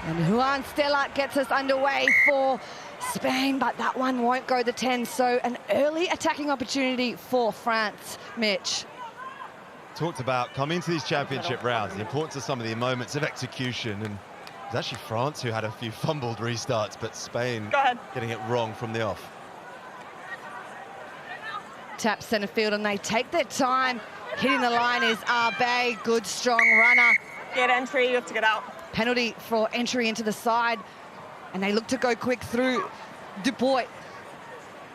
And Juan Stella gets us underway for Spain, but that one won't go the 10. So an early attacking opportunity for France, Mitch. Talked about coming into these championship rounds, the importance of some of the moments of execution, and it was actually France who had a few fumbled restarts, but Spain getting it wrong from the off. Tap centre field, and they take their time. Hitting the line is Arbe, good strong runner. Get entry, you have to get out. Penalty for entry into the side, and they look to go quick through Dupuy.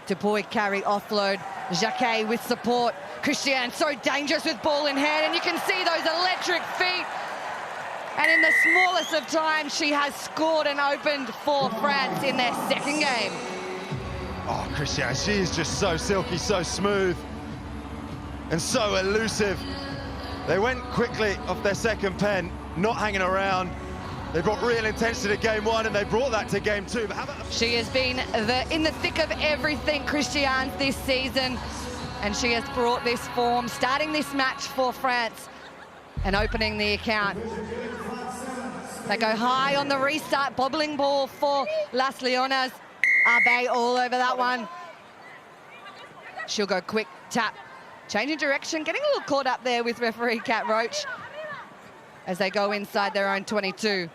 Dupuy carry offload. Jacquet with support. Christian so dangerous with ball in hand, and you can see those electric feet. And in the smallest of times, she has scored and opened for France in their second game. Oh, Christian, she is just so silky, so smooth, and so elusive. They went quickly off their second pen, not hanging around. They brought real intensity to game one, and they brought that to game two. But how about she has been in the thick of everything, Christian, this season, and she has brought this form, starting this match for France and opening the account. They go high on the restart, bobbling ball for Las Leonas. Arbe all over that one. She'll go quick tap, changing direction, getting a little caught up there with referee Kat Roach as they go inside their own 22.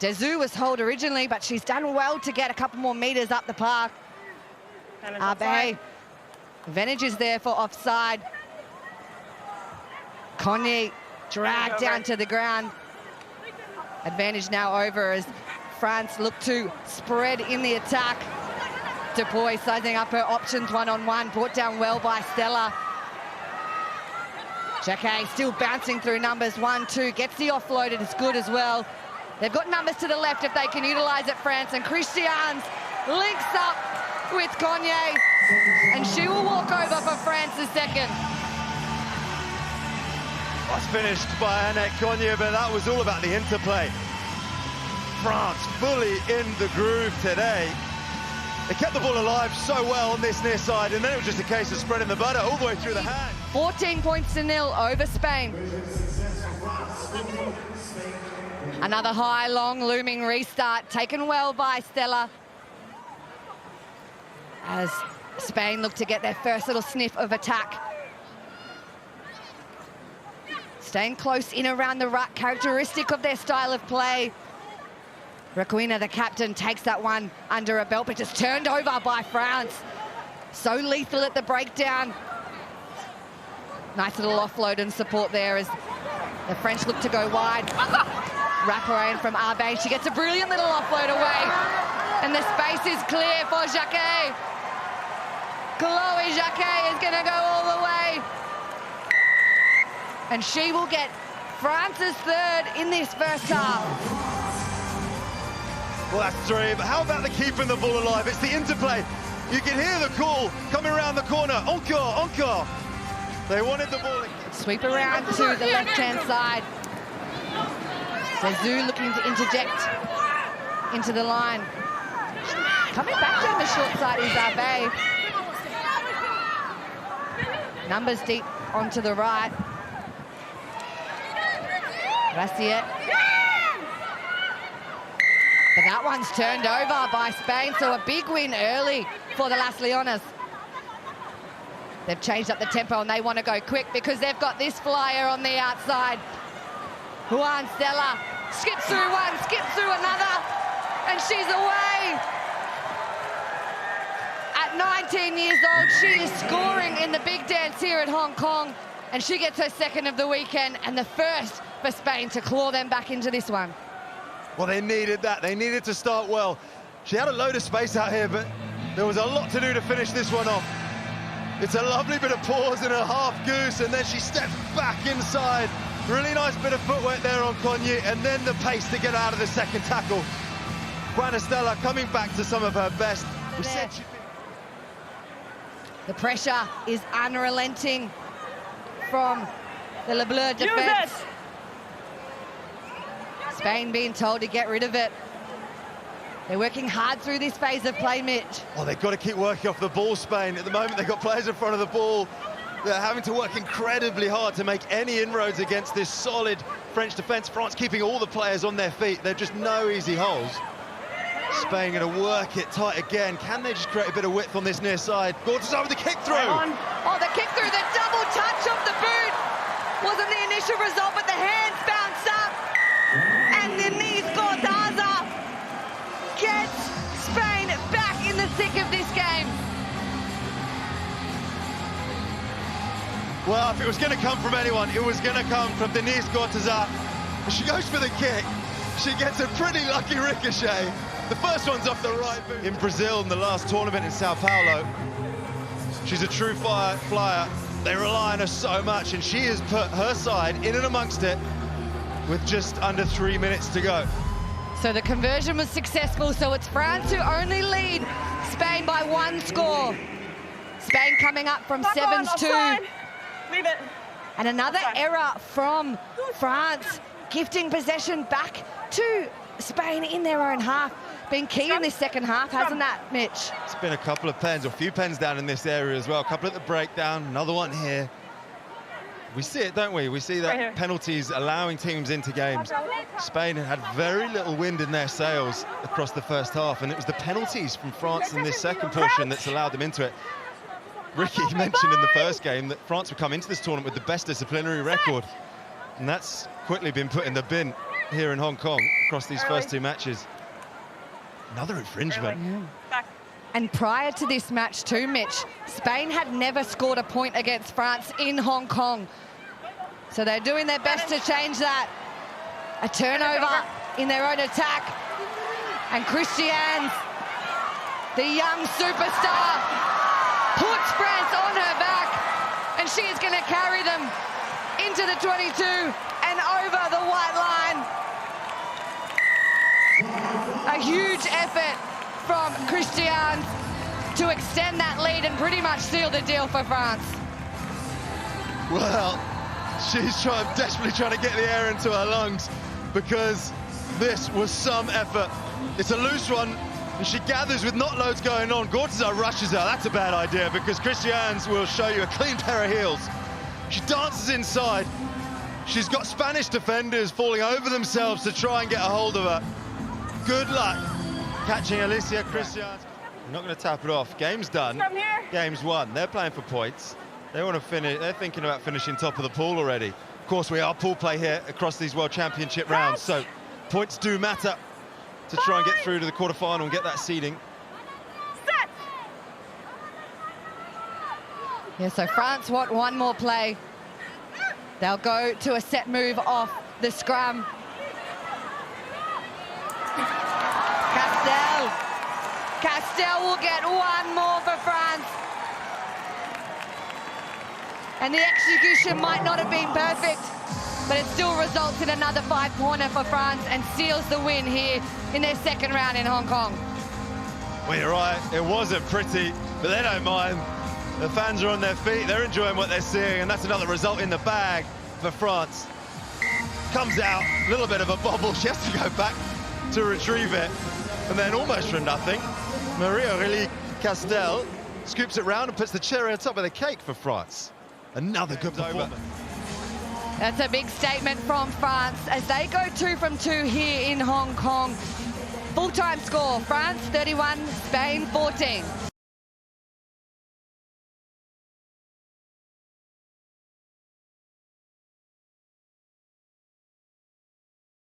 Dezu was hold originally, but she's done well to get a couple more meters up the park. Arbe, advantage is there for offside. Conye dragged down to the ground. Advantage now over as France look to spread in the attack. Dupuy sizing up her options one-on-one, brought down well by Stella. Jacquet still bouncing through numbers, 1-2, gets the offload, and it's good as well. They've got numbers to the left if they can utilise it, France, and Christians links up with Conye, and she will walk over for France's second. That's finished by Annette Conye, but that was all about the interplay. France fully in the groove today. They kept the ball alive so well on this near side, and then it was just a case of spreading the butter all the way through the hand. 14 points to nil over Spain. Another high, long, looming restart, taken well by Stella. As Spain look to get their first little sniff of attack. Staying close in around the ruck, characteristic of their style of play. Requena, the captain, takes that one under a belt, but just turned over by France. So lethal at the breakdown. Nice little offload and support there as the French look to go wide. Wraparound from Arbe. She gets a brilliant little offload away. And the space is clear for Jacquet. Chloe Jacquet is going to go all the way. And she will get France's third in this first half. Well, that's three, but how about the keeping the ball alive? It's the interplay. You can hear the call coming around the corner. Encore, encore. They wanted the ball. Sweep around to the left-hand side. Dezu looking to interject into the line. Coming back down the short side is Arbe. Numbers deep onto the right. Rassiet. But that one's turned over by Spain, so a big win early for the Las Leonas. They've changed up the tempo and they want to go quick because they've got this flyer on the outside. Juan Stella skips through one, skips through another, and she's away. At 19 years old, she is scoring in the big dance here at Hong Kong, and she gets her second of the weekend and the first for Spain to claw them back into this one. Well, they needed that. They needed to start well. She had a load of space out here, but there was a lot to do to finish this one off. It's a lovely bit of pause and a half goose, and then she steps back inside. Really nice bit of footwork there on Conye, and then the pace to get out of the second tackle. Juan Stella coming back to some of her best. We said the pressure is unrelenting from the Le Bleu defense. Spain being told to get rid of it. They're working hard through this phase of play, Mitch. Oh, they've got to keep working off the ball, Spain. At the moment, they've got players in front of the ball. They're having to work incredibly hard to make any inroads against this solid French defence. France keeping all the players on their feet. They're just no easy holes. Spain going to work it tight again. Can they just create a bit of width on this near side? Gorgeous over the kick through. Oh, the kick through, the double touch of the boot. Wasn't the initial result, but the hands bounce up. And Denise Gordaza gets Spain back in the thick of this game. Well, if it was going to come from anyone, it was going to come from Denise Gordaza. She goes for the kick. She gets a pretty lucky ricochet. The first one's off the right boot. In Brazil, in the last tournament in Sao Paulo, she's a true flyer. They rely on her so much, and she has put her side in and amongst it with just under 3 minutes to go. So the conversion was successful, so it's France who only lead Spain by 1 score. Spain coming up from 7-2. Leave it. And another error from France, gifting possession back to Spain in their own half. Been key in this second half, hasn't that, Mitch? It's been a couple of pens, or a few pens down in this area as well. A couple at the breakdown, another one here. We see it, don't we? We see that penalties allowing teams into games. Spain had very little wind in their sails across the first half, and it was the penalties from France in this second portion that's allowed them into it. Ricky mentioned in the first game that France would come into this tournament with the best disciplinary record, and that's quickly been put in the bin here in Hong Kong across these first 2 matches. Another infringement. Yeah. And prior to this match too, Mitch, Spain had never scored a point against France in Hong Kong. So they're doing their best to change that. A turnover in their own attack. And Christiane, the young superstar, puts France on her back, and she is going to carry them into the 22 and over the white line. A huge effort from Christiane to extend that lead and pretty much seal the deal for France. Well, she's desperately trying to get the air into her lungs, because this was some effort. It's a loose one, and she gathers with not loads going on. Gordaza rushes her. That's a bad idea, because Christiane will show you a clean pair of heels. She dances inside. She's got Spanish defenders falling over themselves to try and get a hold of her. Good luck catching Alicia Christiane. I'm not going to tap it off. Game's done. Game's won. They're playing for points. They want to finish. They're thinking about finishing top of the pool already. Of course, we are pool play here across these World Championship rounds, so points do matter to try and get through to the quarterfinal and get that seeding. Yeah, so France want 1 more play. They'll go to a set move off the scrum. Castell will get 1 more for France. And the execution might not have been perfect, but it still results in another 5-pointer for France and seals the win here in their second round in Hong Kong. Well, you're right, it wasn't pretty, but they don't mind. The fans are on their feet, they're enjoying what they're seeing, and that's another result in the bag for France. Comes out, a little bit of a bobble, she has to go back to retrieve it, and then almost for nothing, Marie-Aurélie Castell scoops it round and puts the cherry on top of the cake for France. Another good performance. That's a big statement from France as they go 2 from 2 here in Hong Kong. Full-time score, France 31, Spain 14.